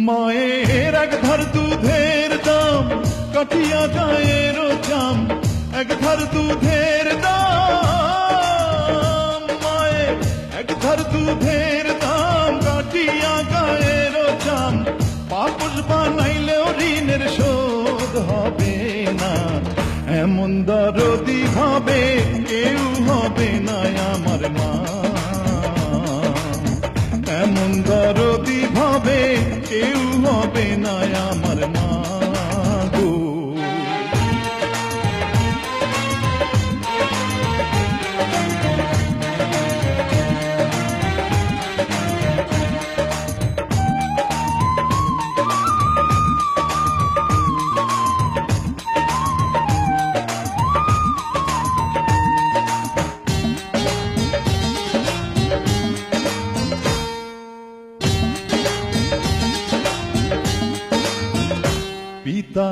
মায়ের এক ধার দুধের দাম কাটিয়া গায়ের চাম, এক ধার দুধের দাম, মায়ের এক ধার দুধের দাম কাটিয়া গায়ের চাম, পাপস বানাইলেও ঋণের শোধ হবে না। এমন দরদি ভাবে কেউ হবে না আমার মা, এমন দরদি ভাবে কেউ হবে না আমার মা গো। পিতা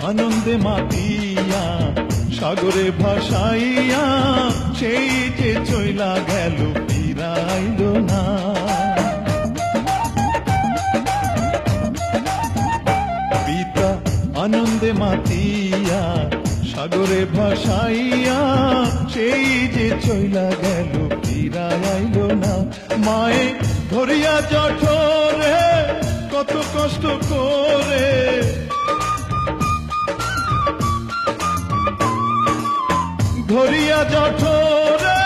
আনন্দে মাতিয়া সাগরে ভাসাইয়া, সেই যে চইলা গেল ফিরাইল না। পিতা আনন্দে মাতিয়া সাগরে ভাসাইয়া, সেই যে চইলা গেল ফিরাইল না। মায়ে ধরিয়া জঠরে কত কষ্ট করে, ধরিয়া জঠরে,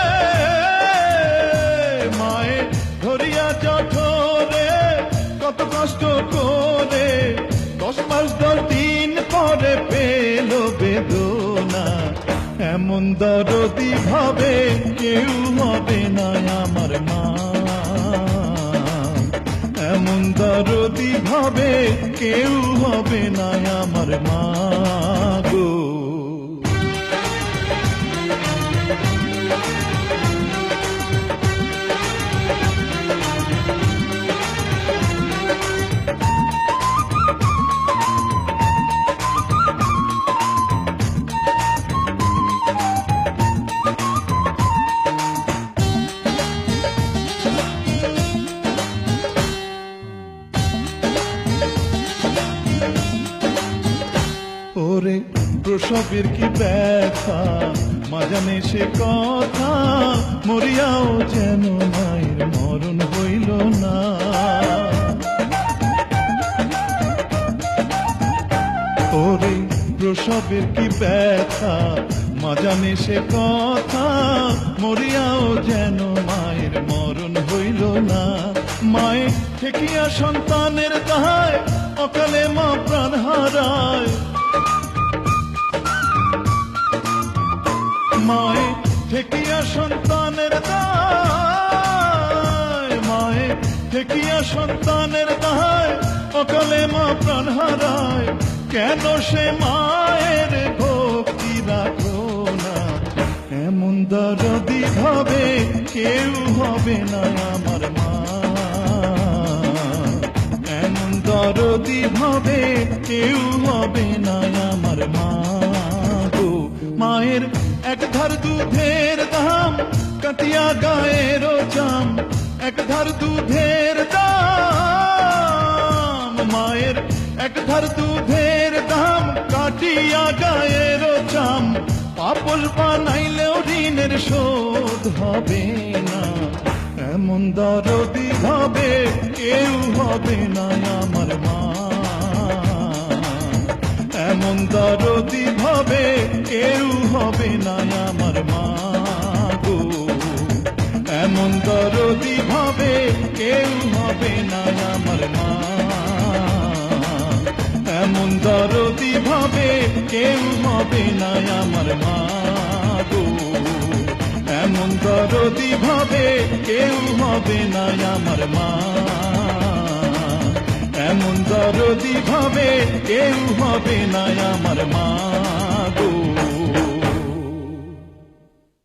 মায়ে ধরিয়া জঠরে কত কষ্ট করে, 10 মাস 10 দিন পরে পেল বেদনা। এমন দরদি ভাবে কেউ হবে না আমার মা, এমন দরদি ভাবে কেউ হবে না আমার মা গো। ওরে প্রসবের কি ব্যথা মা জানে সে কথা, মরিয়াও যেন মায়ের মরণ হইল না। ওরে প্রসবের কি ব্যথা মা জানে সে কথা, মরিয়াও যেন মায়ের মরণ হইল না। মায়ে ঠেকিয়া সন্তানের দায়, অকালে মা প্রাণ হারায়। মায়ে ঠেকিয়া সন্তানের দায়, মায়ে ঠেকিয়া সন্তানের দায়, অকালে মা প্রাণ হারায়। কেন সে মায়ের ভক্তি রাখো না, এমন দরদি ভাবে কেউ হবে না আমার মা, এমন দরদি ভাবে কেউ হবে না আমার মা গো। মায়ের এক ধার দুধের দাম কাটিয়া গায়ের চাম, এক ধার দুধের দাম, মায়ের এক ধার দুধের দাম কাটিয়া গায়ের চাম, পাপস বানাইলেও ঋণের শোধ হবে না। এমন দরদি ভাবে কেউ হবে না আমার মা, এমন দরদি ভাবে কেউ হবে না আমার মা গো। এমন দরদি ভাবে কেউ হবে না আমার মা, এমন দরদি ভাবে কেউ হবে না আমার মা গো। এমন দরদি ভাবে কেউ হবে না আমার মা, এমন দরদি ভাবে কেউ হবে না আমার মা গো।